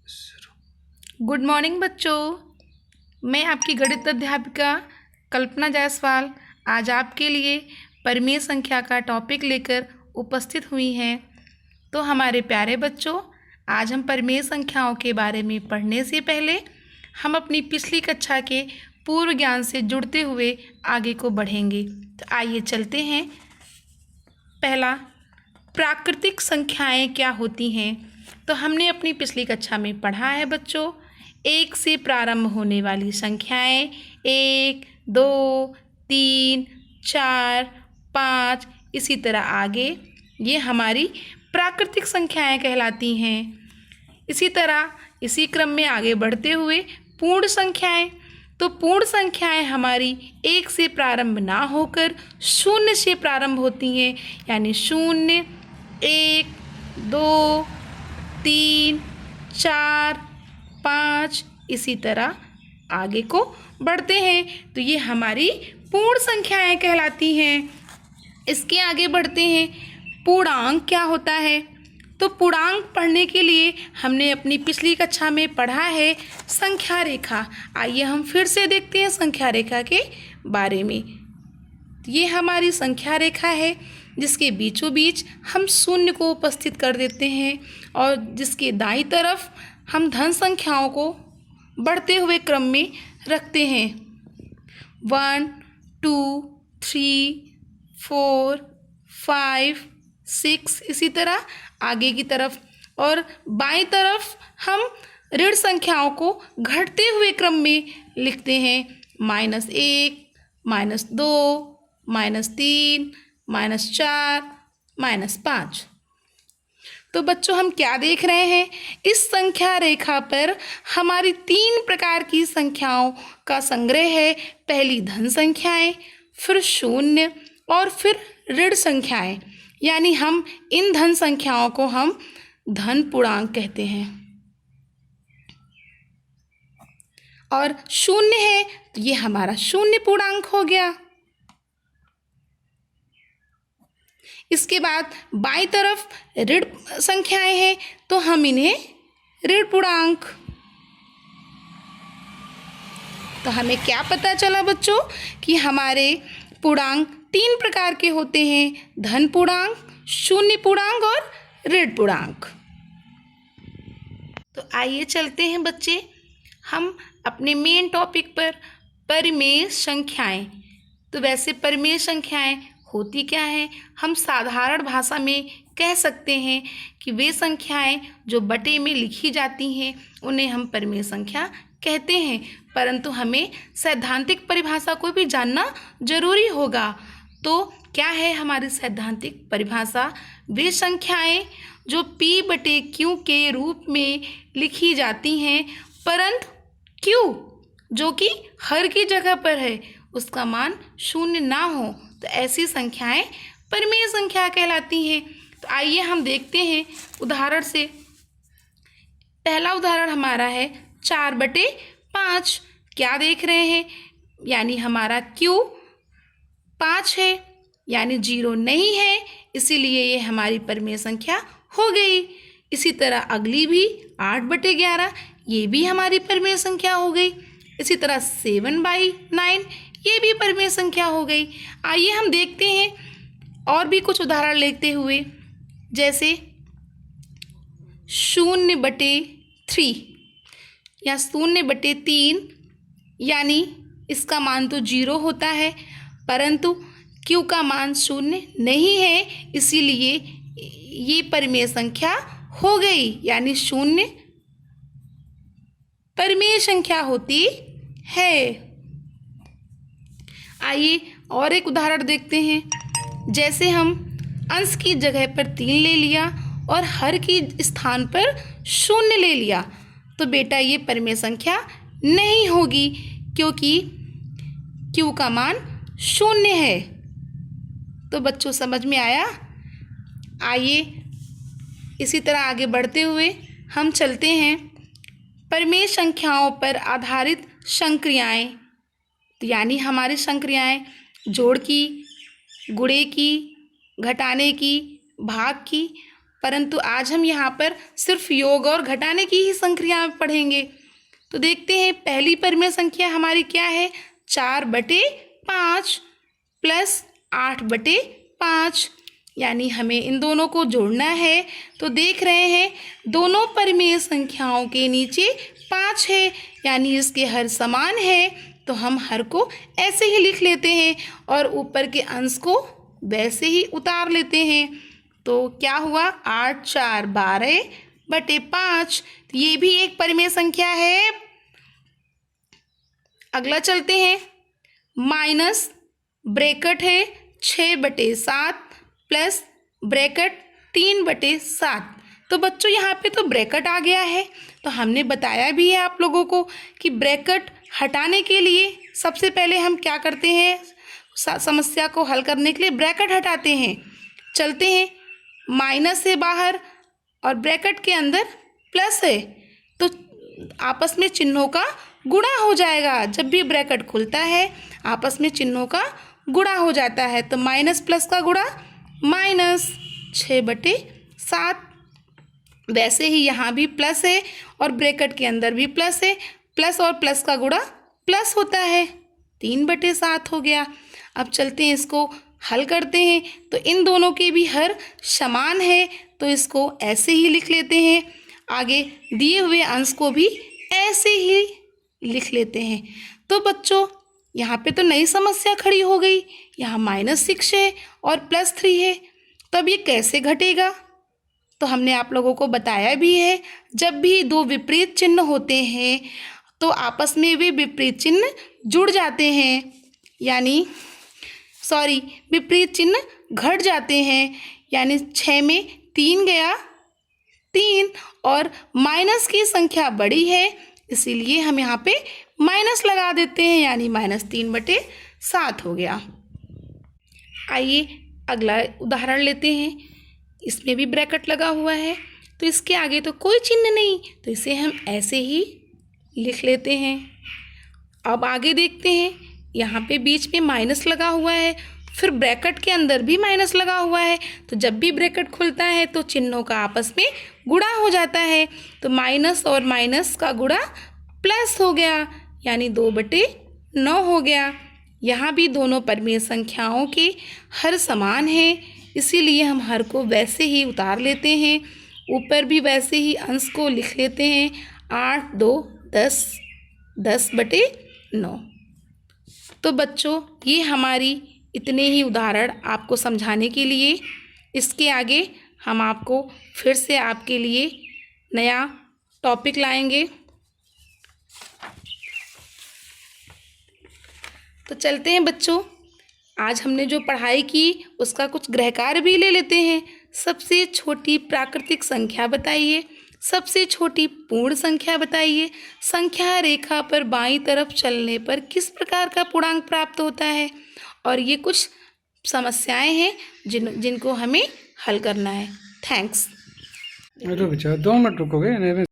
Good morning बच्चों। मैं आपकी गणित अध्यापिका कल्पना जायसवाल आज आपके लिए परिमेय संख्या का टॉपिक लेकर उपस्थित हुई हैं। तो हमारे प्यारे बच्चों, आज हम परिमेय संख्याओं के बारे में पढ़ने से पहले हम अपनी पिछली कक्षा के पूर्व ज्ञान से जुड़ते हुए आगे को बढ़ेंगे। तो आइए चलते हैं। पहला, प्राकृतिक संख्याएं क्या होती हैं। तो हमने अपनी पिछली कक्षा में पढ़ा है बच्चों, एक से प्रारंभ होने वाली संख्याएं 1, 2, 3, 4, 5 इसी तरह आगे, ये हमारी प्राकृतिक संख्याएं कहलाती हैं। इसी तरह इसी क्रम में आगे बढ़ते हुए पूर्ण संख्याएं, तो पूर्ण संख्याएं हमारी 1 से प्रारंभ ना होकर 0 से प्रारंभ होती हैं, यानी 0, 1, 2, 3, 4, 5 इसी तरह आगे को बढ़ते हैं। तो ये हमारी पूर्ण संख्याएं कहलाती हैं। इसके आगे बढ़ते हैं, पूर्णांक क्या होता है। तो पूर्णांक पढ़ने के लिए हमने अपनी पिछली कक्षा में पढ़ा है संख्या रेखा। आइए हम फिर से देखते हैं संख्या रेखा के बारे में। ये हमारी संख्या रेखा है जिसके बीचों बीच हम शून्य को उपस्थित कर देते हैं और जिसके दाईं तरफ हम धन संख्याओं को बढ़ते हुए क्रम में रखते हैं। 1, 2, 3, 4, 5, 6 इसी तरह आगे की तरफ, और बाईं तरफ हम ऋण संख्याओं को घटते हुए क्रम में लिखते हैं। -1, -2, -3, -4, -5। तो बच्चों, हम क्या देख रहे हैं, इस संख्या रेखा पर हमारी 3 प्रकार की संख्याओं का संग्रह है। पहली धन संख्याएं, फिर शून्य और फिर ऋण संख्याएं, यानी हम इन धन संख्याओं को हम धन पूर्णांक कहते हैं। और शून्य है तो ये हमारा शून्य पूर्णांक हो गया। इसके बाद बाईं तरफ ऋण संख्याएं हैं तो हम इन्हें ऋण पूर्णांक। तो हमें क्या पता चला बच्चों कि हमारे पूर्णांक 3 प्रकार के होते हैं, धन पूर्णांक, शून्य पूर्णांक और ऋण पूर्णांक। तो आइए चलते हैं बच्चे हम अपने मेन टॉपिक पर, परिमेय संख्याएं। तो वैसे परिमेय संख्याएं होती क्या है, हम साधारण भाषा में कह सकते हैं कि वे संख्याएं जो बटे में लिखी जाती हैं उन्हें हम परिमेय संख्या कहते हैं। परंतु हमें सैद्धांतिक परिभाषा को भी जानना जरूरी होगा। तो क्या है हमारी सैद्धांतिक परिभाषा, वे संख्याएं जो P/Q के रूप में लिखी जाती हैं, परंतु Q जो कि हर की जगह पर है उसका मान 0 ना हो, तो ऐसी संख्याएं परिमेय संख्या कहलाती हैं। तो आइए हम देखते हैं उदाहरण से। पहला उदाहरण हमारा है 4/5। क्या देख रहे हैं, यानी हमारा Q 5 है, यानी 0 नहीं है, इसीलिए ये हमारी परिमेय संख्या हो गई। इसी तरह अगली भी 8/11, ये भी हमारी परिमेय संख्या हो गई। इसी तरह 7/9, ये भी परिमेय संख्या हो गई। आइए हम देखते हैं और भी कुछ उदाहरण लेते हुए, जैसे 0/3 या 0/3, यानी इसका मान तो 0 होता है परंतु Q का मान 0 नहीं है, इसीलिए ये परिमेय संख्या हो गई, यानी 0 परिमेय संख्या होती है। आइए और एक उदाहरण देखते हैं। जैसे हम अंश की जगह पर 3 ले लिया और हर की स्थान पर 0 ले लिया, तो बेटा ये परिमेय संख्या नहीं होगी क्योंकि Q का मान 0 है। तो बच्चों समझ में आया। आइए इसी तरह आगे बढ़ते हुए हम चलते हैं परिमेय संख्याओं पर आधारित संक्रियाएं। तो यानी हमारी संक्रियाएं जोड़ की, गुणे की, घटाने की, भाग की परंतु आज हम यहाँ पर सिर्फ योग और घटाने की ही संख्या पढ़ेंगे। तो देखते हैं पहली परिमेय संख्या हमारी क्या है, 4/5 प्लस 8/5, यानी हमें इन दोनों को जोड़ना है। तो देख रहे हैं दोनों परिमेय संख्याओं के नीचे 5 है, यानी इसके हर समान है, तो हम हर को ऐसे ही लिख लेते हैं और ऊपर के अंश को वैसे ही उतार लेते हैं। तो क्या हुआ, 8 4 12/5, तो ये भी एक परिमेय संख्या है। अगला चलते हैं, माइनस ब्रैकेट है 6/7 प्लस ब्रैकेट 3/7। तो बच्चों यहाँ पे तो ब्रैकेट आ गया है, तो हमने बताया भी है आप लोगों को कि ब्रैकेट हटाने के लिए सबसे पहले हम क्या करते हैं, समस्या को हल करने के लिए ब्रैकेट हटाते हैं। चलते हैं, माइनस है बाहर और ब्रैकेट के अंदर प्लस है, तो आपस में चिन्हों का गुणा हो जाएगा। जब भी ब्रैकेट खुलता है आपस में चिन्हों का गुणा हो जाता है। तो माइनस प्लस का गुणा माइनस 6/7। वैसे ही यहाँ भी प्लस है और ब्रैकेट के अंदर भी प्लस है, प्लस और प्लस का गुणा प्लस होता है, 3/7 हो गया। अब चलते हैं इसको हल करते हैं। तो इन दोनों के भी हर समान है, तो इसको ऐसे ही लिख लेते हैं। आगे दिए हुए अंश को भी ऐसे ही लिख लेते हैं। तो बच्चों यहाँ पे तो नई समस्या खड़ी हो गई, यहाँ -6 है और +3 है, तब ये कैसे घटेगा। तो हमने आप लोगों को बताया भी है, जब भी दो विपरीत चिन्ह होते हैं तो आपस में भी विपरीत चिन्ह जुड़ जाते हैं, यानी विपरीत चिन्ह घट जाते हैं। यानी 6 में 3 गया 3, और माइनस की संख्या बड़ी है, इसीलिए हम यहाँ पे माइनस लगा देते हैं, यानी -3/7 हो गया। आइए अगला उदाहरण लेते हैं। इसमें भी ब्रैकेट लगा हुआ है, तो इसके आगे तो कोई चिन्ह नहीं, तो इसे हम ऐसे ही लिख लेते हैं। अब आगे देखते हैं, यहाँ पे बीच में माइनस लगा हुआ है, फिर ब्रैकेट के अंदर भी माइनस लगा हुआ है, तो जब भी ब्रैकेट खुलता है तो चिन्हों का आपस में गुणा हो जाता है। तो माइनस और माइनस का गुणा प्लस हो गया, यानी 2/9 हो गया। यहाँ भी दोनों परिमेय संख्याओं के हर समान हैं, इसीलिए हम हर को वैसे ही उतार लेते हैं, ऊपर भी वैसे ही अंश को लिख लेते हैं। 8 2 10, 10/9। तो बच्चों ये हमारी इतने ही उदाहरण आपको समझाने के लिए, इसके आगे हम आपको फिर से आपके लिए नया टॉपिक लाएंगे। तो चलते हैं बच्चों, आज हमने जो पढ़ाई की उसका कुछ गृहकार्य भी ले लेते हैं। सबसे छोटी प्राकृतिक संख्या बताइए, सबसे छोटी पूर्ण संख्या बताइए, संख्या रेखा पर बाईं तरफ चलने पर किस प्रकार का पूर्णांक प्राप्त होता है। और ये कुछ समस्याएं हैं जिनको हमें हल करना है। थैंक्स। 2 मिनट रुकोगे?